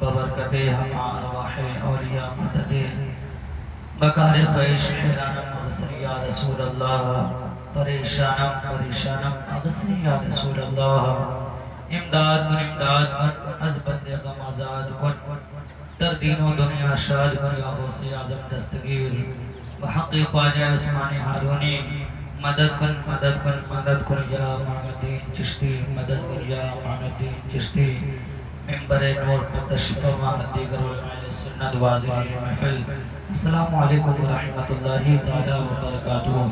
ببرکت ہم ارواح اولیاء مدد بکار خیش حیرانم اغسنی یا رسول اللہ پریشانم پریشانم اغسنی یا رسول اللہ امداد کن از بند غم آزاد کن در دین و دنیا شاد کن یا غوث اعظم دستگیر بحق خواجہ عثمان ہارونی مدد کن مدد کن مدد کن یا معین الدین چشتی مدد کن یا معین الدین چشتی ممبر نور پر تشریف فرما دیگر علماء سنت واضحین محفل السلام علیکم ورحمۃ اللہ تعالی وبرکاتہ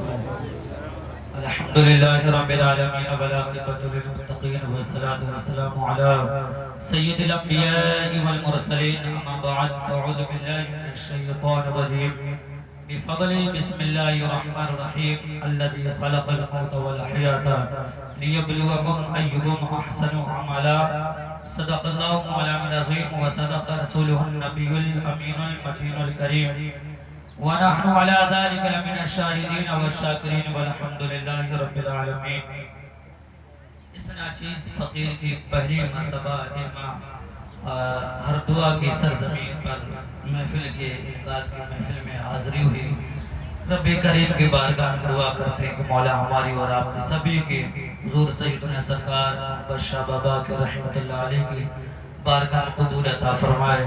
الحمدللہ رب العالمین والعاقبۃ للمتقین والصلاة والسلام علی سید الانبیاء والمرسلین اما بعد فاعوذ باللہ من الشیطان الرجیم بفضل بسم اللہ الرحمن الرحیم الذي خلق الموت والحیاة لیبلوکم ایکم احسن عملا صدق اللہ مولانا العظیم وصدق رسولہ النبی الامین المتین الکریم ونحن على ذلك لمن الشاہدین والشاکرین والحمد للہ رب العالمین۔ اس ناچیز فقیر کی پہلی مرتبہ ہر دعا کی سرزمین پر محفل کے انعقاد کی محفل میں حاضری ہوئی۔ رب کریم کی بارگاہ میں دعا کرتے ہیں کہ مولا ہماری اور آپ کی سبھی کے حضور سیدنا سرکار بادشاہ بابا کے رحمت اللہ علیہ کی بارگاہ میں قبول عطا فرمائے۔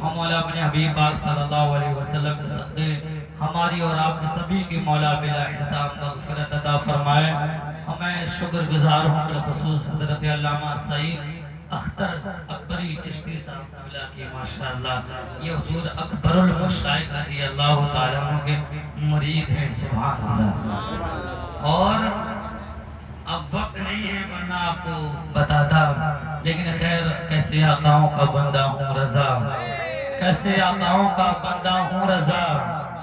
ہم مولا اپنے حبیب پاک صلی اللہ علیہ وسلم کے صدقے ہماری اور آپ کے سبھی کی مولا بلا حساب مغفرت عطا فرمائے۔ ہمیں شکر گزار ہوں بالخصوص حضرت علامہ سعید اختر اکبری چشتی صاحب قبلہ کی ماشاءاللہ یہ حضور اکبر المشائخ رضی اللہ تعالیٰ عنہ کے مرید ہیں سبحان اللہ۔ اور اب وقت نہیں ہے ورنہ آپ کو بتاتا، لیکن خیر کیسے آقاؤں کا بندہ ہوں رضا، کیسے آقاؤں کا بندہ ہوں رضا،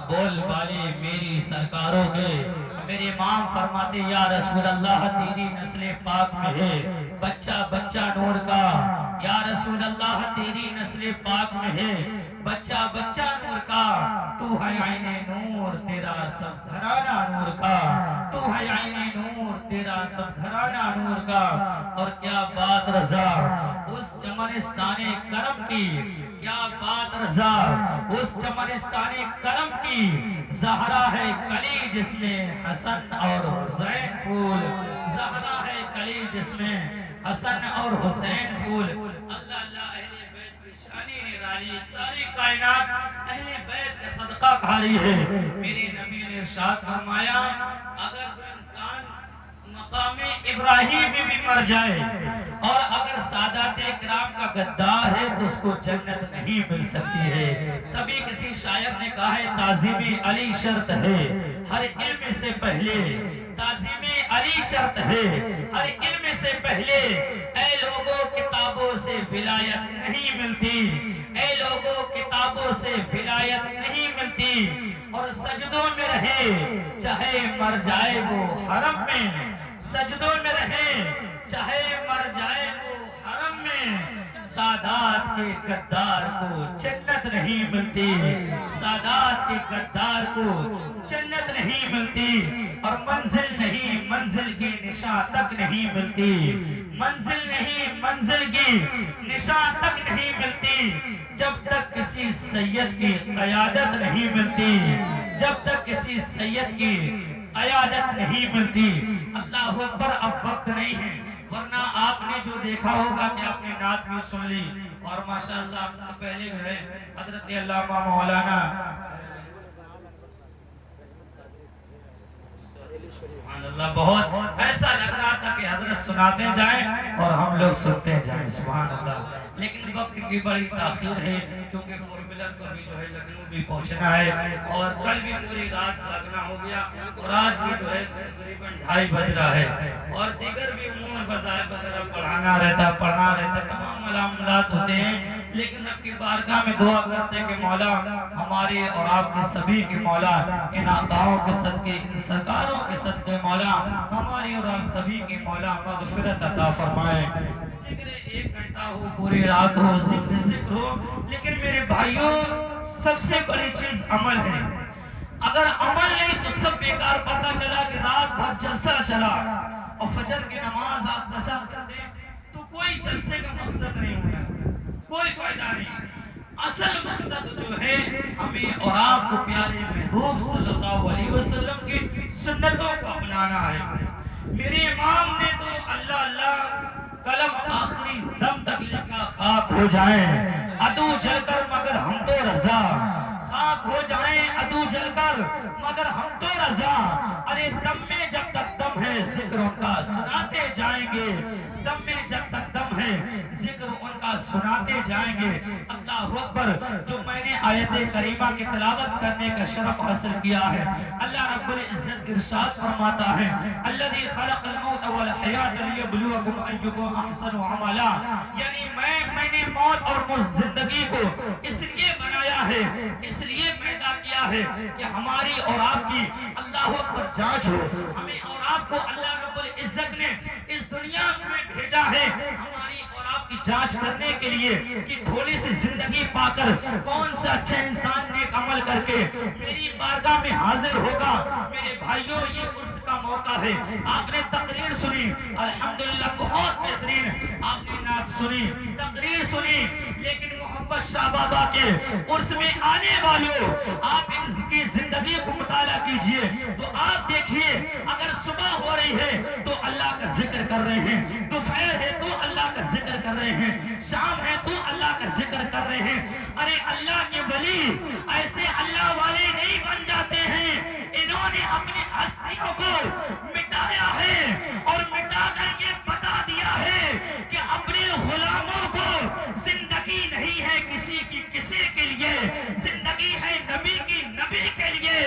بول بالی میری سرکاروں کے میرے امام فرماتے یا رسول اللہ تیری نسل پاک میں ہے بچہ بچہ نور کا، یا رسول اللہ تیری نسل پاک میں ہے بچہ بچہ نور کا، تو ہے عین نور تیرا سب گھرانہ نور کا، تو ہے عین نور تیرا سب گھرانہ نور کا۔ اور کیا بات رضا اس چمنستان کرم کی، کیا بات رضا اس چمنستان کرم کی، زہرا ہے کلی جس میں حسن اور حسین پھول، زہرا ہے کلی جس میں حسن اور حسین پھول۔ اللہ اللہ اہل بیت کی شانی نرالی، ساری کائنات اہل بیت کا صدقہ کھاری ہے۔ میرے نبی نے ارشاد فرمایا اگر تو انسان مقام ابراہیم میں بھی مر جائے اور اگر سادات اکرام کا غدار ہے تو اس کو جنت نہیں مل سکتی ہے۔ تبھی کسی شاعر نے کہا ہے تعظیم علی شرط ہے ہر علم سے پہلے، تعظیم علی شرط ہے ہر علم سے پہلے، اے لوگوں کتابوں سے ولایت نہیں ملتی، اے لوگوں کتابوں سے ولایت نہیں ملتی، اور سجدوں میں رہے چاہے مر جائے وہ حرم میں، سجدوں میں رہے چاہے مر جائے وہ حرم میں، سادات کے غدار کو جنت نہیں ملتی، سادات کے غدار کو جنت نہیں ملتی، اور منزل نہیں منزل کی نشان تک نہیں ملتی، منزل نہیں منزل کی نشان تک نہیں ملتی جب تک کسی سید کی قیادت نہیں ملتی، جب تک کسی سید کی قیادت نہیں ملتی۔ اللہ اکبر، اب وقت نہیں ہے ورنہ آپ نے جو دیکھا ہوگا کہ آپ نے نعت بھی سن لی، اور ماشاءاللہ آپ سے پہلے جو ہے حضرت علامہ مولانا سبحان اللہ بہت ایسا لگ رہا تھا کہ حضرت سناتے جائیں اور ہم لوگ سنتے جائیں سبحان اللہ، لیکن وقت کی بڑی تاخیر ہے کیونکہ فورمولر کو بھی جو ہے لکھنؤ بھی پہنچنا ہے، اور کل بھی پوری رات جاگنا ہو گیا، اور آج بھی جو ہے تقریباً 2:30 بج رہا ہے، اور دیگر بھی امور وظائف وغیرہ پڑھنا رہتا تمام معاملات ہوتے ہیں، لیکن رب کی بارگاہ میں دعا کرتے کہ مولا ہمارے اور آپ کے سبھی کے مولا ان آقاؤں کے صدقے ان سرکاروں کے صدقے مولا ہماری اور آپ سبھی کی مولا مغفرت عطا فرمائے۔ ذکر 1 گھنٹہ ہو پوری رات ہو ذکر ہو، لیکن میرے بھائیوں سب سے بڑی چیز عمل ہے، اگر عمل نہیں تو سب بیکار۔ پتہ چلا کہ رات بھر جلسہ چلا اور فجر کی نماز آپ قضا کر دیں تو کوئی جلسے کا مقصد نہیں ہونا۔ کوئی فائدہ نہیں۔ اصل مقصد جو ہے ہمیں اور آپ کو پیارے محبوب صلی اللہ علیہ وسلم کی سنتوں کو اپنانا ہے۔ میرے امام نے تو اللہ اللہ قلم آخری دم تک لکھا خاک ہو جائیں عدو جل کر مگر ہم تو رضا، خاک ہو جائیں عدو جل کر مگر ہم تو رضا، ارے دم میں جب تک دم ہے ذکر ان کا سناتے جائیں گے، دم میں جب تک دم ہے ذکر ان کا سناتے جائیں گے۔ اللہ اکبر۔ جو میں نے آیت کریمہ کی تلاوت کرنے کا شرف حاصل کیا ہے، اللہ رب العزت ارشاد فرماتا ہے الذی خلق الموت والحیات لیبلوکم ایکم احسن عملا، یعنی میں نے موت اور زندگی کو اس لیے بنایا ہے، اس لیے پیدا کیا ہے کہ ہماری اور آپ کی اللہ اکبر جانچ ہو۔ ہمیں اور آپ کو اللہ رب العزت نے اس دنیا میں بھیجا ہے ہماری اور آپ کی جانچ کرنے کے لیے کہ تھوڑی سی زندگی پا کر کون سا اچھا انسان نیک عمل کر کے میری بارگاہ میں حاضر ہوگا۔ میرے بھائیوں، یہ عرس کا موقع ہے۔ آپ نے تقریر سنی، الحمدللہ بہت بہترین، آپ نے نعت سنی، تقریر سنی، لیکن محمد شاہ بابا کے عرس میں آنے والوں، آپ ان کی زندگی کو مطالعہ کیجئے تو آپ دیکھیے، اگر صبح ہو رہی ہے تو اللہ کا ذکر کر رہے ہیں، دوپہر ہے تو اللہ کا ذکر کر رہے ہیں، شام ہے تو اللہ کا ذکر کر رہے ہیں۔ ارے اللہ کے ولی ایسے اللہ والے نہیں بن جاتے ہیں، انہوں نے اپنی ہستیوں کو مٹایا ہے اور مٹا کر یہ بتا دیا ہے کہ اپنے غلاموں کو زندگی نہیں ہے کسی کی کسی کے لیے، زندگی ہے نبی کی نبی کے لیے،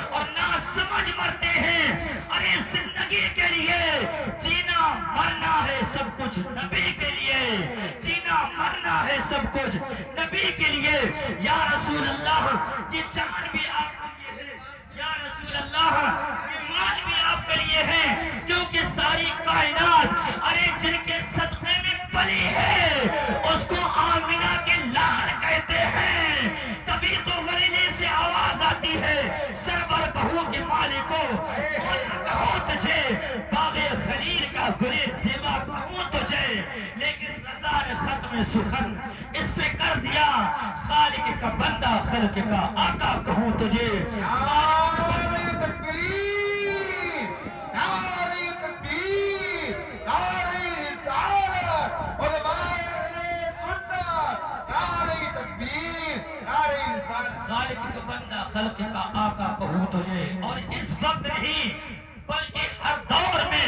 اور نہ سمجھ مرتے ہیں۔ ارے زندگی کے لیے جینا مرنا ہے سب کچھ نبی کے لیے، جینا مرنا ہے سب کچھ نبی کے لیے۔ یا رسول اللہ، یہ جان بھی آپ کے لیے ہے، یا رسول اللہ یہ مال بھی آپ کے لیے ہے، کیونکہ ساری کائنات ارے جن کے صدقے میں پلی ہے اس کو آمینہ کے لال کہتے ہیں، تبھی تو وریلے سے آواز آتی ہے سرور کہو کہ مالکو مولا کہو تجھے، باغ خلیل کا گلے زیبا کہو تجھے، لیکن رضا نے ختم سخن اس پہ کر دیا خالق کا بندہ خلق کا آقا کہوں تجھے۔ نعرہ تکبیر، نعرہ تکبیر، نعرہ رسالت، علماء اہل سنت، نعرہ تکبیر، نعرہ رسالت۔ خالق کا بندہ خلق کا آقا کہوں تجھے، اور اس وقت نہیں بلکہ ہر دور میں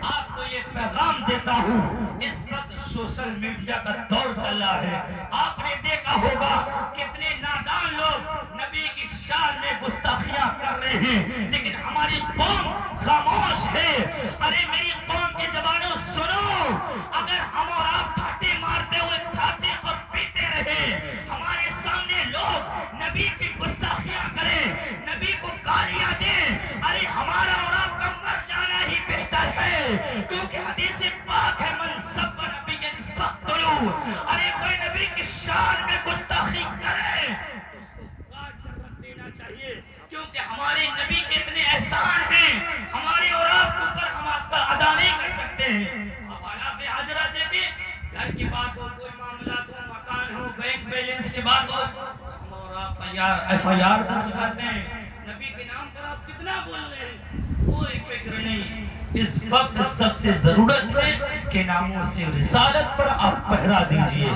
آپ کو یہ پیغام دیتا ہوں، اس وقت سوشل میڈیا کا دور چل رہا ہے۔ آپ نے دیکھا ہوگا کتنے نادان لوگ نبی کی شان میں گستاخیاں کر رہے ہیں، لیکن ہماری قوم خاموش ہے۔ ارے میری قوم کے جوانوں سنو، اگر ہم اور آپ کھاتے مارتے ہوئے کھاتے اور پیتے رہے، ہمارے سامنے لوگ نبی کی گستاخیاں کریں، نبی کو گالیاں دیں، ارے ہمارا اور آپ کا مر جانا ہی بہتر ہے، کیونکہ حدیث پاک ہے من سب نبی فقتلوا، ارے کوئی نبی کی شان میں گستاخی کرے اس کو کاٹ کر رکھ دینا چاہیے، کیونکہ ہمارے نبی کے اتنے احسان ہیں ہمارے اور آپ کے اوپر، ہم آپ کا ادا نہیں کر سکتے ہیں۔ اب حالات حاضرہ دیکھیں، گھر کی بات ہو، کوئی معاملات ہو، مکان ہو، بینک بیلنس کی بات ہو، ہم اور آپ ایف آئی آر درج کرتے ہیں، نبی کے نام پر آپ کتنا بول رہے ہیں، کوئی فکر نہیں۔ اس وقت سب سے ضرورت ہے کہ ناموس رسالت پر آپ پہرا دیجئے،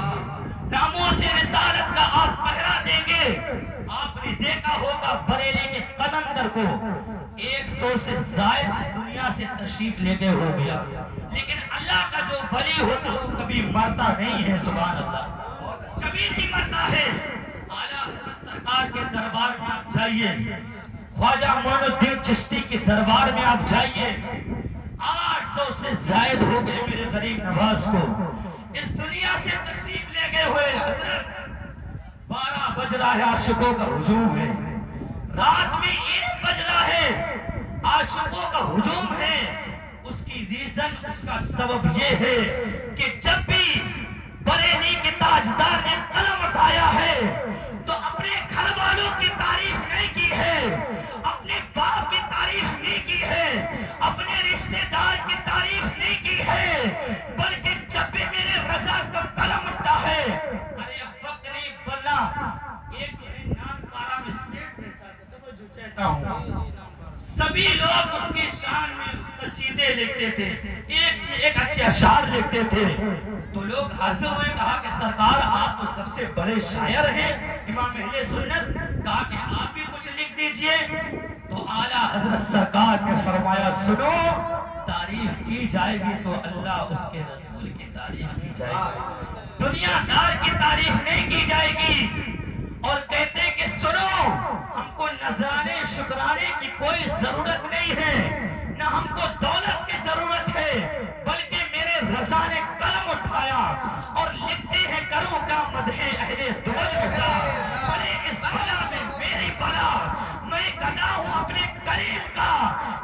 ناموس رسالت کا آپ پہرا دیں گے۔ آپ نے دیکھا ہوگا بریلی کے قلندر کو 100 سے زائد اس دنیا سے تشریف لے گئے ہو گیا، لیکن اللہ کا جو ولی ہوتا ہے وہ کبھی مرتا نہیں ہے، سبحان اللہ، کبھی نہیں مرتا ہے۔ اعلیٰ حضرت سرکار کے دربار میں آپ جائیے، خواجہ معین الدین چشتی کے دربار میں آپ جائیے، 800 سے زائد ہو گئے میرے غریب نواز کو اس دنیا سے تشریف لے گئے ہوئے۔ حضرت 12 بج رہا ہے، عاشقوں کا ہجوم ہے، رات میں 1 بج رہا ہے، عاشقوں کا ہجوم ہے۔ اس کی ریزن، اس کا سبب یہ ہے کہ جب بھی بریلی کے تاجدار نے قلم اٹھایا ہے تو اپنے گھر والوں کی تعریف نہیں کی ہے، اپنے باپ کی تعریف نہیں کی ہے، اپنے رشتہ دار کی تعریف نہیں کی ہے، بلکہ جب بھی میرے رضا کا قلم اٹھا ہے، ارے نا ایک جو ہے نان پارا میں سیٹ رہتا تھا، توجہ چاہتا ہوں، سبھی لوگ اس کی شان میں قصیدے لکھتے تھے، ایک سے ایک اچھے اشعار لکھتے تھے. تو لوگ حاضر ہوئے، کہا کہ سرکار آپ تو سب سے بڑے شاعر ہیں. امام اہل سنت کہا کہ آپ بھی کچھ لکھ دیجئے. تو اعلیٰ حضرت سرکار نے فرمایا سنو، تعریف کی جائے گی تو اللہ اس کے رسول کی تعریف کی جائے گی، دنیا دار کی تعریف نہیں کی جائے گی. اور کہتے کہ سنو، ہم کو نذرانے شکرانے کی کوئی ضرورت نہیں ہے، نہ ہم کو دولت کی ضرورت ہے، بلکہ میرے رضا نے قلم اٹھایا اور لکھتے ہیں کروں کا مدح اہل دولت، بھلے اس بلا میں میری بلا، میں گدا ہوں اپنے کریم کا،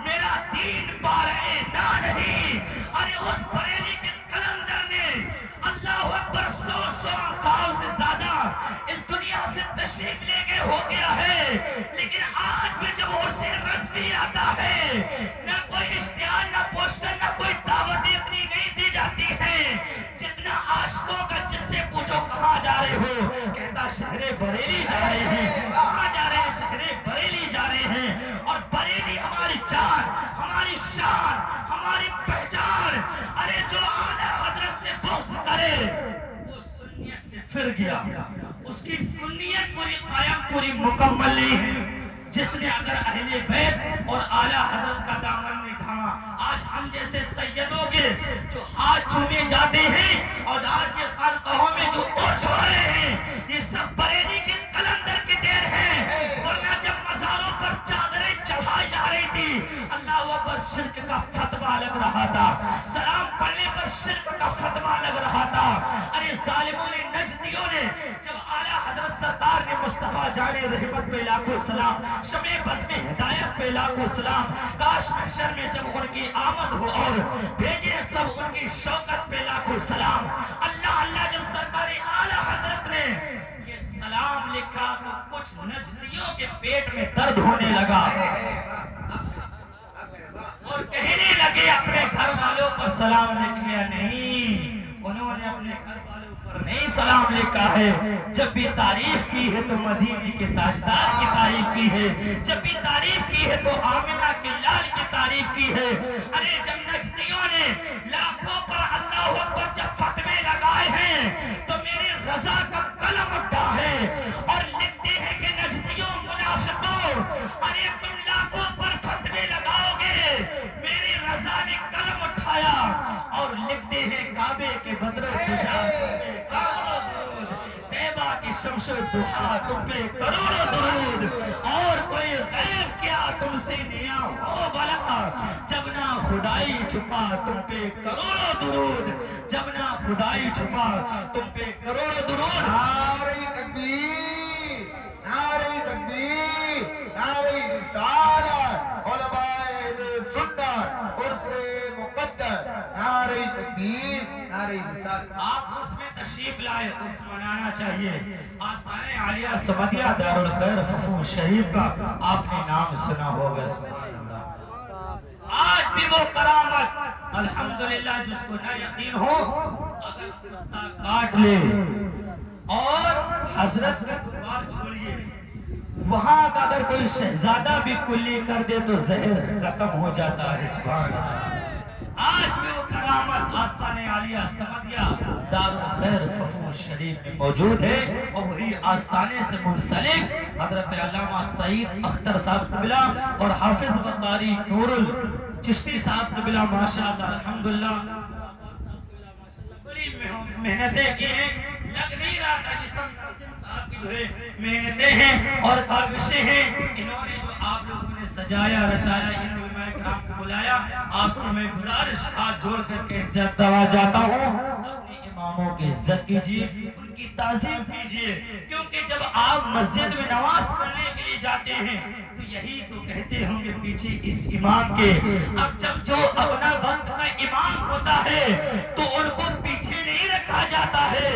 میرا دین بارے نہ نہیں. ارے اس بریلی کے قلندر نے اللہ اکبر 100 سال سے زیادہ اس دنیا سے تشریف لے کے ہو گیا ہے، لیکن آج بھی جب اسے رسمی آتا ہے، نہ کوئی اشتہار، نہ پوسٹر، نہ کوئی دعوت اتنی نہیں دی جاتی ہے جتنا عاشقوں کا. جس سے پوچھو کہاں جا رہے ہو، کہتا شہر بریلی جا رہے ہیں. کہاں جا رہے ہیں؟ شہر بریلی جا رہے ہیں. اور بریلی ہماری جان، ہماری شان، ہماری پہچان. ارے جو اعلیٰ حضرت سے بغض کرے وہ سنیت سے پھر گیا، اس کی سنیت پوری قائم پوری مکمل نہیں ہے. جس نے اگر اہل بیت اور اعلیٰ حضرت کا دامن نہیں تھاما، آج ہم جیسے سیدوں کے جو ہاتھ چومے جاتے ہیں اور آج یہ خانقاہوں میں جو عرس ہو رہے ہیں، یہ سب بریلی کے قلندر کی دیر ہے. ورنہ جب مزاروں پر چادریں چڑھائی جا رہی تھی، اللہ اکبر شرک کا فتویٰ لگ رہا تھا، سلام پڑھنے پر شرک کا فتویٰ لگ رہا تھا. ارے ظالموں نے، نجدیوں نے، جب اعلیٰ حضرت سرکار نے مصطفیٰ جان رحمت پہ لاکھوں سلام، شمع بزم ہدایت پہ لاکھوں سلام، کاش محشر میں جب ان کی آمد ہو اور بھیجے سب ان کی شوکت پہ لاکھوں سلام. اللہ اللہ جب سرکار اعلیٰ حضرت نے یہ سلام لکھا تو کچھ نجدیوں کے پیٹ میں درد ہونے لگا اور کہنے لگے اپنے گھر والوں پر سلام لکھ لیا. نہیں، انہوں نے اپنے گھر والوں پر نہیں سلام لکھا ہے. جب بھی تعریف کی ہے تو مدینے کے تاجدار کی تعریف کی ہے، جب بھی تعریف کی ہے تو آمنہ کے لال کی تعریف کی ہے. ارے جب نجدیوں نے لاکھوں پر اللہ اکبر جب فتوے لگائے ہیں تو میرے رضا کا قلم اٹھا ہے اور لکھتے ہیں کہ نجدیوں منافقوں، ارے تم لاکھوں پر فتوے لگاؤ گے، میرے رضا نے قلم اٹھایا اور لکھتے ہیں کعبے کے بدر و شجاع طیبہ کی شمس و ضحیٰ تم پہ کروڑوں درود، اور کوئی غیب کیا تم سے نیا ہو بلا، جب نہ خدائی چھپا تم پہ کروڑوں درود، جب نہ خدائی چھپا تم پہ کروڑوں درود. نعرہ تکبیر، نعرہ تکبیر، نعرہ رسالت، علماء اہل سنت، عرس مقدس، نعرہ تکبیر، نعرہ رسالت. آپ اس میں تشریف لائے، اس منانا چاہیے. آستانِ عالیہ سمدیہ دارالخیر ففو شریف کا آپ نے نام سنا ہوگا. سبحان اللہ. آج بھی وہ کرامت الحمدللہ جس کو نہ یقین ہو، اگر کتا کاٹ لے اور حضرت کا دربار چھوڑیے، وہاں کا اگر کوئی شہزادہ بھی کلی کر دے تو زہر ختم ہو جاتا ہے. سبحان اللہ. آج بھی وہ کرامت آستانِ عالیہ سمدیہ دارالخیر ففو شریف میں موجود ہے، اور وہی آستانے سے منسلک حضرت علامہ سعید اختر صاحب قبلہ اور حافظ وقاری نور الچشتی صاحب قبلہ ماشاءاللہ الحمدللہ بڑی محنتیں کی ہیں. لگ نہیں رہا تھا کہ سب ناظم صاحب کی جو ہے محنتیں ہیں اور کاوشیں ہیں. انہوں نے جو آپ لوگوں نے سجایا رچایا، ان علماء کرام کو بلایا. آپ سے میں گزارش ہاتھ جوڑ کر کے دعا جاتا ہوں، اپنے اماموں کی عزت کیجیے، ان کی تعظیم کیجیے، کیونکہ جب آپ مسجد میں نماز پڑھنے کے لیے جاتے ہیں تو یہی تو کہتے ہوں گے پیچھے اس امام کے. اب جب جو اپنا وقت کا امام ہوتا ہے تو ان کو پیچھے نہیں رکھا جاتا ہے،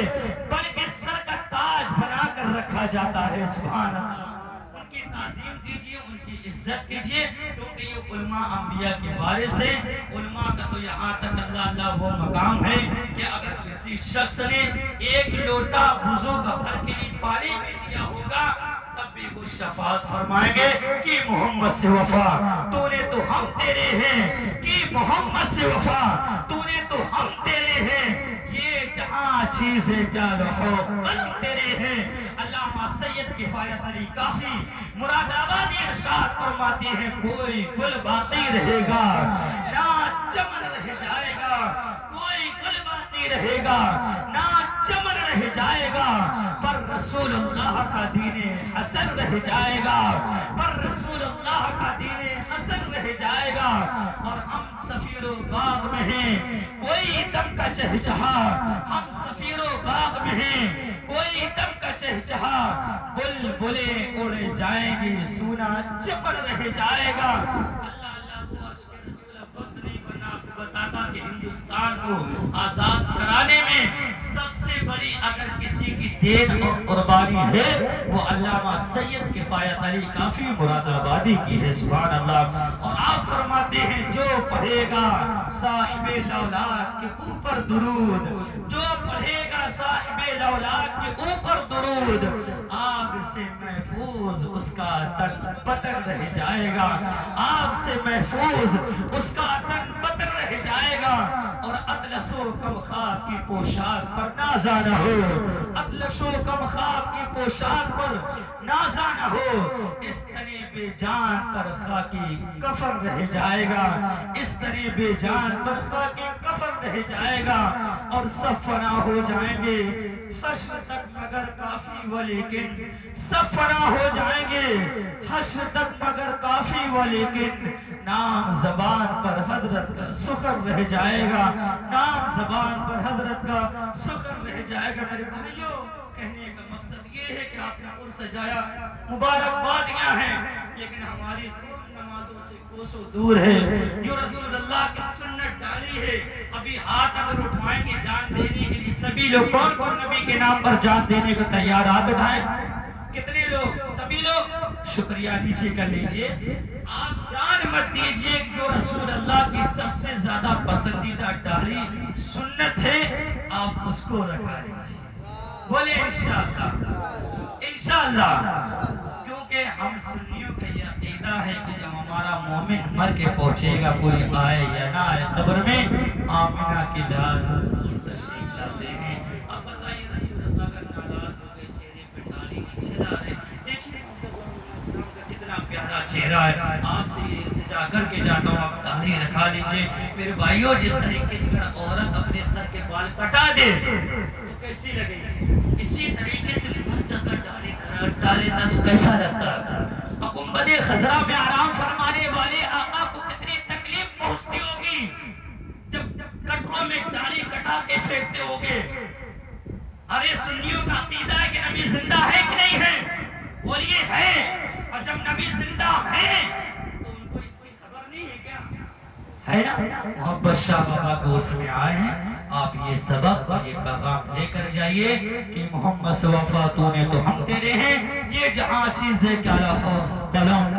بلکہ سر کا تاج بنا کر رکھا جاتا ہے. سبحان اللہ. ان کی تعظیم کیجیے، ان کی عزت کیجیے، کیونکہ یہ علماء انبیاء کے وارث ہیں۔ علماء کا تو یہاں تک اللہ وہ مقام ہے کہ اگر کسی شخص نے ایک لوٹا وضو کا بھر کے لیے پانی بھی دیا ہوگا تب بھی وہ شفاعت فرمائیں گے کہ محمد سے وفا تو نے تو ہم تیرے ہیں، کہ محمد سے وفا تو نے تو ہم تیرے ہیں، یہ جہاں چیزیں کیا لوحو قلم تیرے ہیں۔ علامہ سید کفایت علی کافی مراد آبادی ارشاد فرماتے ہیں کوئی گل باقی رہے گا نہ چمن رہ جائے گا، کوئی گل باقی رہے گا نہ چمن رہ جائے گا، پر رسول اللہ کا دین حسن رہ جائے گا، پر رسول اللہ کا دین حسن رہ جائے گا۔ اور ہم سفیر و باغ میں ہیں کوئی دم کا چہچہا، ہم سفیر و باغ میں ہیں کوئی دم کا چہچہا، بلبلیں اڑ جائیں گی سونا چمن رہ جائے گا۔ اللہ اللہ وہ عرش کے رسول وقت نہیں بنا آپ کو بتاتا کہ ہندوستان کو آزاد کرانے میں سب سے بڑی اگر کسی کی دین اور قربانی ہے وہ علامہ سید کفایت علی کافی مراد آبادی کی ہے، سبحان اللہ۔ اور آپ فرماتے ہیں جو پڑھے گا صاحب لولاک کے اوپر درود، جو پڑھے گا صاحب لولاک کے اوپر درود، آگ سے محفوظ اس کا تن بدن رہ جائے گا، آگ سے محفوظ اس کا تن بدن رہ جائے گا۔ اور اطلس و کم خواب کی پوشاک پر نازا نہ ہو، اطلس و کم خواب کی پوشاک پر نازا نہ ہو، اس طرح بے جان پر خاکی کفن رہ جائے گا، اس طرح بے جان پر خاکی کفن رہ جائے گا۔ اور سب فنا ہو جائیں گے حشر تک مگر کافی ولیکن، سب فنا ہو جائیں گے حشر تک مگر کافی ولیکن، نام زبان پر حضرت کا سخن رہ جائے گا، نام زبان پر حضرت کا سخن رہ جائے گا۔ میرے بھائیوں کہنے کا مقصد یہ ہے کہ آپ نے عرس سجایا، مبارکبادیاں ہیں، لیکن ہماری قوم نمازوں سے کوسوں دور ہے، جو رسول اللہ کی سنت ڈالی ہے۔ ابھی ہاتھ اگر اٹھائیں گے جان دینے کے لیے سبھی لوگ، کون کون نبی کے نام پر جان دینے کو تیار؟ ہاتھ اٹھائیں، کتنے لوگ؟ سبھی لوگ شکریہ نیچے کر لیجئے۔ آپ جان مت دیجئے، جو رسول اللہ کی سب سے زیادہ پسندیدہ ڈالی سنت ہے آپ اس کو رکھا لیجئے، بولے انشاءاللہ انشاءاللہ، کیونکہ ہم سنیوں کا یہ عقیدہ ہے کہ جب ہمارا مومن مر کے پہنچے گا کوئی آئے یا نہ آئے قبر میں آمنہ کی لال ضرور تشریف لاتے ہیں۔ اب بتائیے رسول اللہ کا ناراض ہو گئے چہرے پہ ڈالی نہیں چلا رہے، دیکھیے کتنا پیارا چہرہ ہے۔ آپ سے یہ التجا کر کے جاتا ہوں آپ داڑھی رکھا لیجئے۔ میرے بھائیوں جس طریقے سے اگر عورت اپنے سر کے بال کٹا دے تو کیسی لگے گی، اسی طریقے سے مرد اگر داڑھی کٹا لیتا تو کیسا لگتا ہے؟ گنبد خضرا میں آرام فرمانے والے آقا کو کتنی تکلیف پہنچتی ہوگی جب کٹروں میں داڑھی کٹا کے پھینکتے ہوگے۔ ارے سنیوں کا عقیدہ ہے کہ نبی زندہ ہے کہ نہیں ہے؟ بولیے ہے، اور جب نبی زندہ ہے تو ان کو اس کی خبر نہیں ہے کیا؟ ہے نا؟ محمد شاہ بابا کو اس میں آئے ہیں، آپ یہ سبق اور یہ پیغام لے کر جائیے کہ محمد سے وفا تو نے تو ہم تیرے ہیں، یہ جہاں چیزیں کیا لحوظ قلم